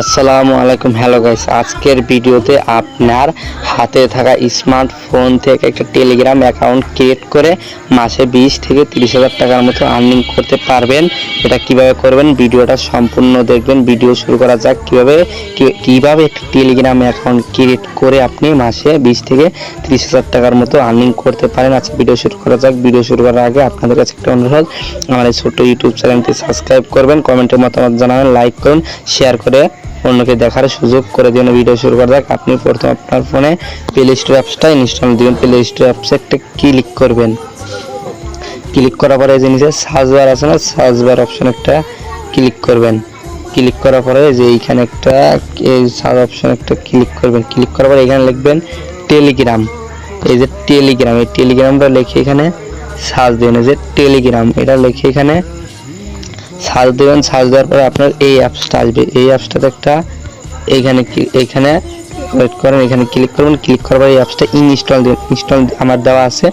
আসসালামু আলাইকুম। Hello guys, আজকের ভিডিওতে আপনার হাতে থাকা স্মার্টফোন থেকে একটা টেলিগ্রাম অ্যাকাউন্ট ক্রিয়েট করে মাসে 20 থেকে 30,000 টাকার মতো আর্নিং করতে পারবেন। এটা কিভাবে করবেন ভিডিওটা সম্পূর্ণ দেখবেন। ভিডিও শুরু করা যাক। কিভাবে একটা টেলিগ্রাম অ্যাকাউন্ট ক্রিয়েট করে আপনি মাসে 20 থেকে 30,000 টাকার মতো আর্নিং করতে পারেন। আচ্ছা, ভিডিও শুরু করা যাক। ভিডিও শুরু করার আগে আপনাদের কাছে একটা অনুরোধ, আমার এই ছোট্ট ইউটিউব চ্যানেলটি সাবস্ক্রাইব করবেন, কমেন্টে মতামত জানাবেন, লাইক করুন, শেয়ার করে অন্যকে দেখার সুযোগ করে দিন। ভিডিও শুরু করা যাক। আপনি প্রথমে আপনার ফোনে প্লে স্টোর অ্যাপসটা ইনস্টল দিবেন। প্লে স্টোর অ্যাপসে একটা ক্লিক করবেন। ক্লিক করার পরে যে নিচে সার্চ বার আছে না, সার্চ বার অপশন একটা ক্লিক করবেন। ক্লিক করার পরে যে এইখানে একটা সার্চ অপশন একটা ক্লিক করবেন। ক্লিক করার পরে এখানে লিখবেন টেলিগ্রাম। এই যে টেলিগ্রাম, এই টেলিগ্রামটা লিখে এখানে সার্চ দিন। এই যে টেলিগ্রাম এটা লিখে এখানে সার্চ দেবেন। সার্চ দেওয়ার পরে আপনার এই অ্যাপসটা আসবে। এই অ্যাপসটাতে একটা এইখানে ওয়েট করেন, এখানে ক্লিক করবেন। ক্লিক করার পরে এই অ্যাপসটা ইনস্টল দিন। ইনস্টল আমার দেওয়া আছে,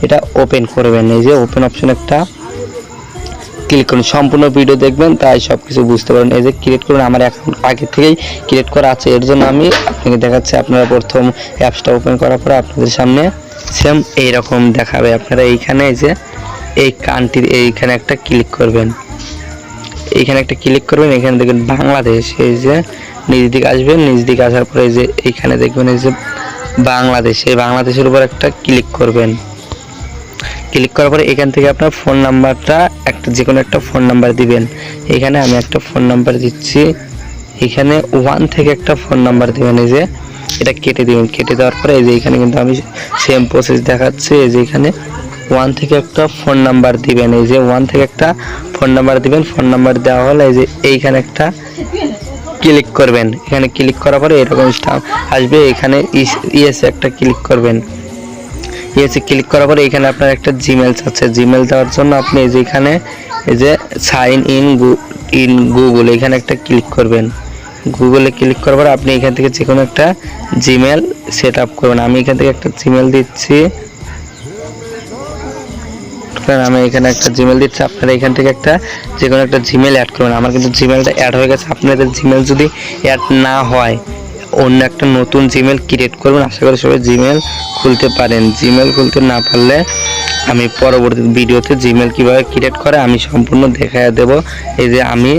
এটা ওপেন করবেন। এই যে ওপেন অপশন একটা ক্লিক করুন। সম্পূর্ণ ভিডিও দেখবেন, তাই সব কিছু বুঝতে পারবেন। এই যে ক্রিয়েট করুন, আমার অ্যাকাউন্ট আগে থেকেই ক্রিয়েট করা আছে, এর জন্য আমি আপনাকে দেখাচ্ছি। আপনারা প্রথম অ্যাপসটা ওপেন করার পরে আপনাদের সামনে সেম এইরকম দেখাবে। আপনারা এইখানে এই যে এই কান্ট্রির এইখানে একটা ক্লিক করবেন। এইখানে একটা ক্লিক করবেন। এখানে দেখবেন বাংলাদেশ, এই যে নিচ দিকে আসবেন। নিচ দিকে আসার পরে এই যে এইখানে দেখবেন এই যে বাংলাদেশ, এই বাংলাদেশের উপর একটা ক্লিক করবেন। ক্লিক করার পরে এখান থেকে আপনার ফোন নাম্বারটা একটা যে কোনো একটা ফোন নাম্বার দিবেন। এখানে আমি একটা ফোন নাম্বার দিচ্ছি। এখানে 1 থেকে একটা ফোন নাম্বার দিবেন। এই যে এটা কেটে দিবেন। কেটে দেওয়ার পরে এই যে এখানে কিন্তু আমি সেম প্রসেস দেখাচ্ছি। এই যে এখানে 1 থেকে একটা ফোন নাম্বার দিবেন। এই যে 1 থেকে একটা ফোন নাম্বার দিবেন। ফোন নাম্বার দেওয়া হলে এই যে এইখানে একটা ক্লিক করবেন। এখানে ক্লিক করার পরে এরকম আসবে। এখানে ইয়েসে একটা ক্লিক করবেন। ইয়েসে ক্লিক করার পরে এখানে আপনার একটা জিমেল আছে। জিমেল দেওয়ার জন্য আপনি এই যে এখানে এই যে সাইন ইন গুগল, এখানে একটা ক্লিক করবেন। গুগলে ক্লিক করার পরে আপনি এখান থেকে যে কোনো একটা জিমেল সেট আপ করবেন। আমি এখান থেকে একটা জিমেল দিচ্ছি। আমি এখানে একটা জিমেল দিচ্ছি। আপনারা এখান থেকে একটা যে কোনো একটা জিমেল অ্যাড করবেন। আমার কিন্তু জিমেলটা অ্যাড হয়ে গেছে। আপনাদের জিমেল যদি অ্যাড না হয় অন্য একটা নতুন জিমেল ক্রিয়েট করবেন। আশা করি সবাই জিমেল খুলতে পারেন। জিমেল খুলতে না পারলে আমি পরবর্তী ভিডিওতে জিমেল কিভাবে ক্রিয়েট করে আমি সম্পূর্ণ দেখায় দেব। এই যে আমি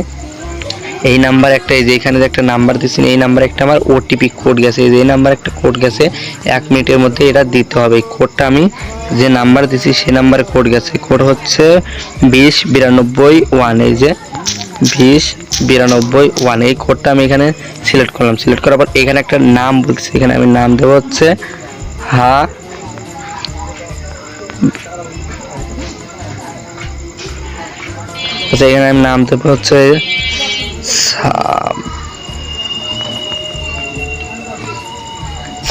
এই নাম্বার একটা, এই যে এখানে যে একটা নাম্বার দিচ্ছেন, এই নাম্বারে একটা আমার ওটিপি কোড গেছে। এই যে এই নাম্বার একটা কোড গেছে, 1 মিনিটের মধ্যে এটা দিতে হবে। এই কোডটা আমি যে নাম্বার দিচ্ছি সে নাম্বারে কোড গেছে। কোড হচ্ছে 2092 এই যে 2092 এই কোডটা আমি এখানে সিলেক্ট করলাম। সিলেক্ট করার পর এখানে একটা নাম বলছি। এখানে আমি নাম দেবো হচ্ছে আচ্ছা, এখানে আমি নাম দেবো হচ্ছে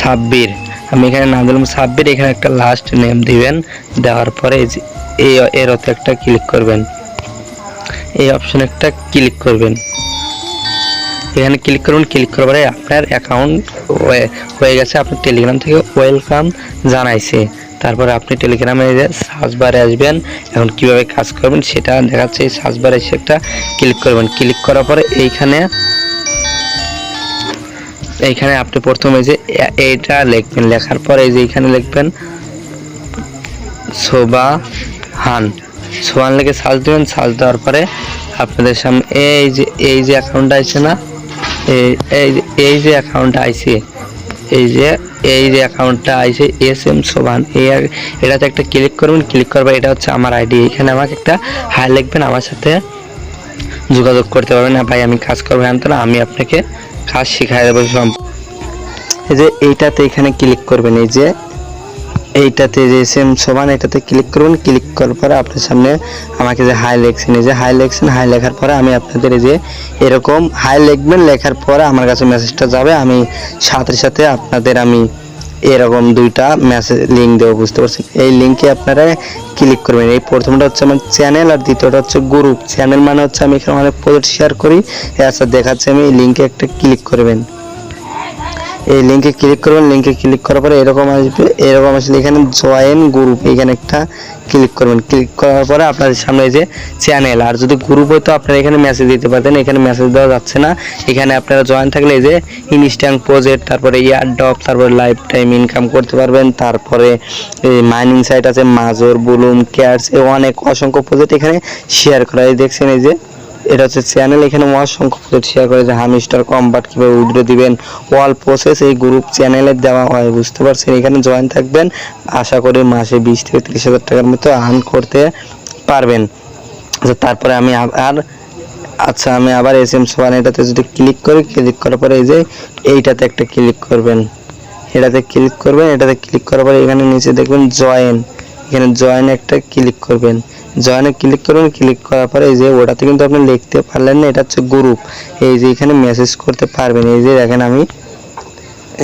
সাব্বির। আমি এখানে নাম দিলাম সাব্বির। এখানে একটা লাস্ট নেম দিবেন। দেওয়ার পরে এর ওতে একটা ক্লিক করবেন। এই অপশনে একটা ক্লিক করবেন। এখানে ক্লিক করবেন। ক্লিক করার পরে আপনার অ্যাকাউন্ট হয়ে গেছে। আপনার টেলিগ্রাম থেকে ওয়েলকাম জানাইছে। তারপরে আপনি টেলিগ্রামে সার্চ বারে আসবেন। এখন কিভাবে কাজ করবেন সেটা দেখাচ্ছে। এই সার্চ বারে এসে একটা ক্লিক করবেন। ক্লিক করার পরে এইখানে আপনি প্রথমে যে এইটা লিখবেন। লেখার পরে এই যে এখানে লিখবেন সোবাহান লিখে সার্চ দেবেন। সার্চ দেওয়ার পরে আপনাদের সামনে এই যে অ্যাকাউন্টটা আছে না, এই যে অ্যাকাউন্টটা আইছে, এই যে অ্যাকাউন্টটা আইছে SM সোবাহান, এটাতে একটা ক্লিক করবেন। ক্লিক করবে, এটা হচ্ছে আমার আইডি। এখানে আমাকে একটা হাই লিখবেন। আমার সাথে যোগাযোগ করতে পারবেন। না ভাই আমি কাজ করবো জানতো না, আমি আপনাকে কাজ শিখাই দেবো। এই যে এইটাতে এখানে ক্লিক করবেন। এই যে এইটাতে যে SM সোবাহান এটাতে ক্লিক করবেন। ক্লিক করার পরে আপনার সামনে আমাকে যে হাই লিখছেন, এই যে হাই লিখছেন। হাই লেখার পরে আমি আপনাদের এই যে এরকম হাই লিখবেন। লেখার পরে আমার কাছে মেসেজটা যাবে। আমি সাথে সাথে আপনাদের আমি এরকম 2টা মেসেজ লিঙ্ক দেবো, বুঝতে পারছেন। এই লিঙ্কে আপনারা ক্লিক করবেন। এই প্রথমটা হচ্ছে আমার চ্যানেল, আর দ্বিতীয়টা হচ্ছে গ্রুপ। চ্যানেল মানে হচ্ছে আমি এখানে অনেক পোস্ট শেয়ার করি। আচ্ছা, দেখাচ্ছে আমি এই লিঙ্কে একটা ক্লিক করবেন। এই লিঙ্কে ক্লিক করবেন। লিঙ্কে ক্লিক করার পরে এরকম আসবে, এরকম আসলে এখানে জয়েন গ্রুপ এখানে একটা ক্লিক করবেন। ক্লিক করার পরে আপনাদের সামনে যে চ্যানেল, আর যদি গ্রুপ হতো আপনারা এখানে মেসেজ দিতে পারতেন, এখানে মেসেজ দেওয়া যাচ্ছে না। এখানে আপনারা জয়েন থাকলে এই যে ইনস্ট্যান্ট প্রজেক্ট, তারপরে ইয়ারড্রপ, তারপরে লাইফ টাইম ইনকাম করতে পারবেন, তারপরে মাইনিং সাইট আছে মাজর, বুলুম, ক্যাটস, অনেক অসংখ্য প্রজেক্ট এখানে শেয়ার করা। এই দেখছেন এই যে এটা হচ্ছে চ্যানেল, এখানে অসংখ্য প্রজেক্ট শেয়ার করে যে হামিস্টার কম্বাট কীভাবে উইথড্র দিবেন, অল প্রসেস এই গ্রুপ চ্যানেলে দেওয়া হয়, বুঝতে পারছেন। এখানে জয়েন থাকবেন, আশা করি মাসে 20 থেকে 30,000 টাকার মতো আর্ন করতে পারবেন। তারপরে আমি আবার এসএম সোয়ান এটাতে যদি ক্লিক করি, ক্লিক করার পরে এই যে এইটাতে একটা ক্লিক করবেন, এটাতে ক্লিক করবেন। এটাতে ক্লিক করার পরে এখানে নিচে দেখবেন জয়েন, এখানে জয়েন একটা ক্লিক করবেন। জয়েনে ক্লিক করবেন। ক্লিক করার পরে এই যে ওটাতে কিন্তু আপনি লিখতে পারলেন না, এটা হচ্ছে গ্রুপ। এই যে এখানে মেসেজ করতে পারবেন। এই যে দেখেন আমি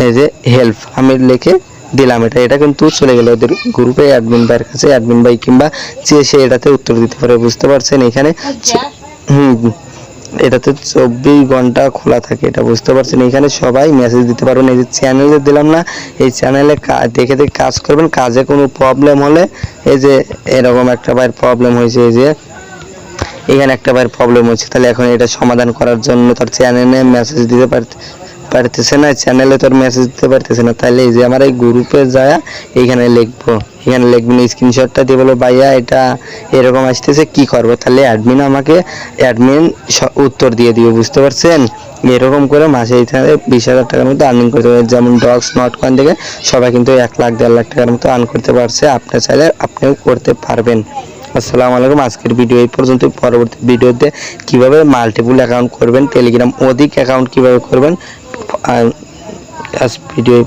এই যে হেল্প আমি লিখে দিলাম, এটা কিন্তু চলে গেল ওদের গ্রুপে অ্যাডমিন ভাইয়ের কাছে। অ্যাডমিন ভাই কিংবা যে সে এটাতে উত্তর দিতে পারে, বুঝতে পারছেন। এখানে এটাতে 24 ঘন্টা খোলা থাকে, এটা বুঝতে পারছেন। এখানে সবাই মেসেজ দিতে পারবেন। এই যে চ্যানেলে দিলাম না, এই চ্যানেলে দেখে দেখে কাজ করবেন। কাজে কোনো প্রবলেম হলে এই যে এরকম একটা ভাইয়ের প্রবলেম হয়েছে, এই যে এখানে একটা ভাইয়ের প্রবলেম হচ্ছে, তাহলে এখন এটা সমাধান করার জন্য তার চ্যানেলে মেসেজ দিতে পারতেছে না, চ্যানেলে তোর মেসেজ দিতে পারতেছে না, তাহলে এই যে আমার এই গ্রুপে যায় এইখানে লিখবো, এখানে লিখবেন স্ক্রিনশটটা দিয়ে বলো ভাইয়া এটা এরকম আসতেছে কি করবো, তাহলে অ্যাডমিন উত্তর দিয়ে দিবে, বুঝতে পারছেন। এরকম করে মাসে এখানে 20,000 টাকার মতো আর্নিং করতে পারবে। যেমন ডগস নট কয়েন থেকে সবাই কিন্তু 1 লাখ 1.5 লাখ টাকার মতো আর্ন করতে পারছে, আপনি চাইলে আপনিও করতে পারবেন। আসসালামু আলাইকুম। আজকের ভিডিও এই পর্যন্ত। পরবর্তী ভিডিওতে কিভাবে মাল্টিপল অ্যাকাউন্ট করবেন, টেলিগ্রাম অধিক অ্যাকাউন্ট কিভাবে করবেন, ভিডিও